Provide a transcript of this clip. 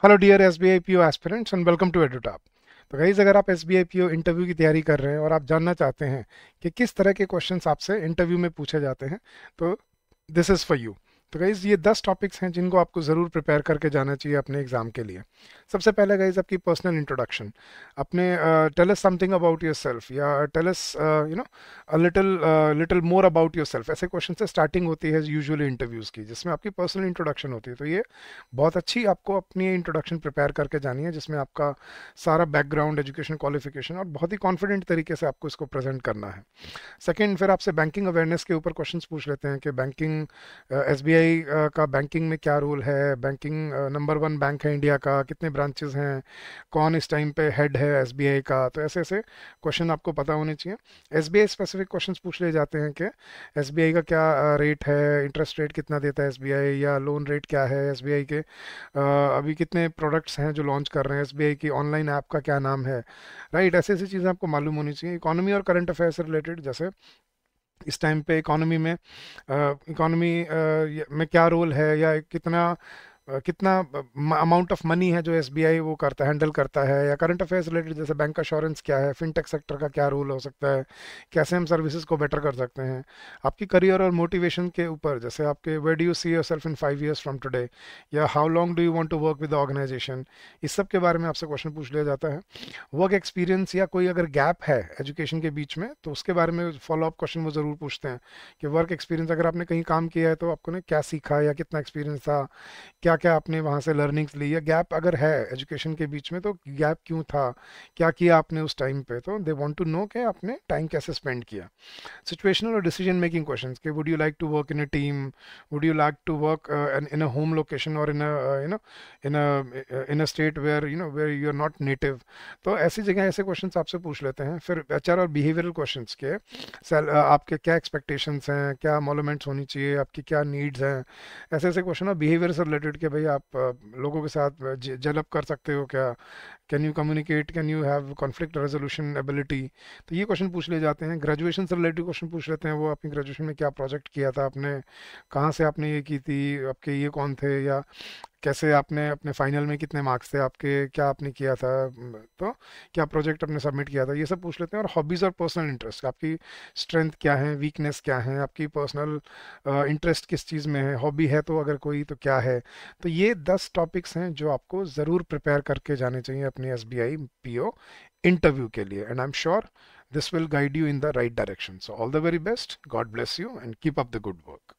Hello dear SBI PO aspirants and welcome to Edutop. तो guys, अगर आप SBI PO interview की तैयारी कर रहे हैं और आप जानना चाहते हैं कि किस तरह के क्वेश्चंस आपसे इंटरव्यू में पूछे जाते हैं, तो दिस इज़ फॉर यू। तो गाइज, ये 10 टॉपिक्स हैं जिनको आपको ज़रूर प्रिपेयर करके जाना चाहिए अपने एग्जाम के लिए। सबसे पहले गाइज, आपकी पर्सनल इंट्रोडक्शन। अपने tell us something about yourself, या tell us you know a little little more about yourself. ऐसे क्वेश्चन से स्टार्टिंग होती है यूजुअली इंटरव्यूज़ की, जिसमें आपकी पर्सनल इंट्रोडक्शन होती है। तो ये बहुत अच्छी आपको अपनी इंट्रोडक्शन प्रिपेयर करके जानी है, जिसमें आपका सारा बैकग्राउंड, एजुकेशन, क्वालिफिकेशन और बहुत ही कॉन्फिडेंट तरीके से आपको इसको प्रेजेंट करना है। सेकंड, फिर आपसे बैंकिंग अवेयरनेस के ऊपर क्वेश्चंस पूछ लेते हैं कि बैंकिंग, एसबीआई का बैंकिंग में क्या रोल है, बैंकिंग नंबर वन बैंक है इंडिया का, कितने ब्रांचेस हैं, कौन इस टाइम पे हेड है एसबीआई का। तो ऐसे ऐसे क्वेश्चन आपको पता होने चाहिए। एसबीआई स्पेसिफिक क्वेश्चंस पूछ लिए जाते हैं कि एसबीआई का क्या रेट है, इंटरेस्ट रेट कितना देता है एसबीआई, या लोन रेट क्या है एसबीआई के, अभी कितने प्रोडक्ट्स हैं जो लॉन्च कर रहे हैं एसबीआई की, ऑनलाइन ऐप का क्या नाम है। राइट, ऐसी ऐसी चीज़ें आपको मालूम होनी चाहिए। इकोनॉमी और करंट अफेयर से रिलेटेड, जैसे इस टाइम पे इकोनॉमी में, इकोनॉमी में क्या रोल है, या कितना अमाउंट ऑफ मनी है जो एसबीआई वो करता है, हैंडल करता है। या करंट अफेयर्स रिलेटेड, जैसे बैंक अश्योरेंस क्या है, फिनटेक सेक्टर का क्या रोल हो सकता है, कैसे हम सर्विसेज को बेटर कर सकते हैं। आपकी करियर और मोटिवेशन के ऊपर, जैसे आपके where do you see yourself in 5 years from today, या how long do you want to work with the organisation, इस सब के बारे में आपसे क्वेश्चन पूछ लिया जाता है। वर्क एक्सपीरियंस या कोई अगर गैप है एजुकेशन के बीच में, तो उसके बारे में फॉलो अप क्वेश्चन वो ज़रूर पूछते हैं कि वर्क एक्सपीरियंस, अगर आपने कहीं काम किया है तो आपको ने क्या सीखा, या कितना एक्सपीरियंस था, क्या क्या आपने वहाँ से लर्निंग्स ली। या गैप अगर है एजुकेशन के बीच में, तो गैप क्यों था, क्या किया आपने उस टाइम पे। तो दे वांट टू नो कि आपने टाइम कैसे स्पेंड किया। सिचुएशनल और डिसीजन मेकिंग क्वेश्चंस के, would you like to work in a team, would you like to work in a home location, और in a in a state where where you are not native. तो ऐसी जगह ऐसे questions आपसे पूछ लेते हैं। फिर एचआर और बिहेवियरल क्वेश्चंस के, आपके क्या एक्सपेक्टेशंस हैं, क्या मोमेंट्स होनी चाहिए, आपकी क्या नीड्स हैं। ऐसे ऐसे क्वेश्चन है बिहेवियर से रिलेटेड के, भाई आप लोगों के साथ जलब कर सकते हो क्या, can you communicate, can you have conflict resolution ability. तो ये क्वेश्चन पूछ लिए जाते हैं। ग्रेजुएशन से रिलेटेड क्वेश्चन पूछ लेते हैं, वो अपनी ग्रेजुएशन में क्या प्रोजेक्ट किया था आपने, कहाँ से आपने ये की थी, आपके ये कौन थे, या कैसे आपने अपने फाइनल में कितने मार्क्स थे आपके, क्या आपने किया था, तो क्या प्रोजेक्ट आपने सबमिट किया था, ये सब पूछ लेते हैं। और हॉबीज़ और पर्सनल इंटरेस्ट, आपकी स्ट्रेंथ क्या है, वीकनेस क्या है, आपकी पर्सनल इंटरेस्ट किस चीज़ में है, हॉबी है तो अगर कोई तो क्या है। तो ये 10 टॉपिक्स हैं जो आपको ज़रूर प्रिपेयर करके जाने चाहिए अपनी एसबीआई पीओ इंटरव्यू के लिए। And I am sure this will guide you in the right direction. So all the very best, God bless you and keep up the good work.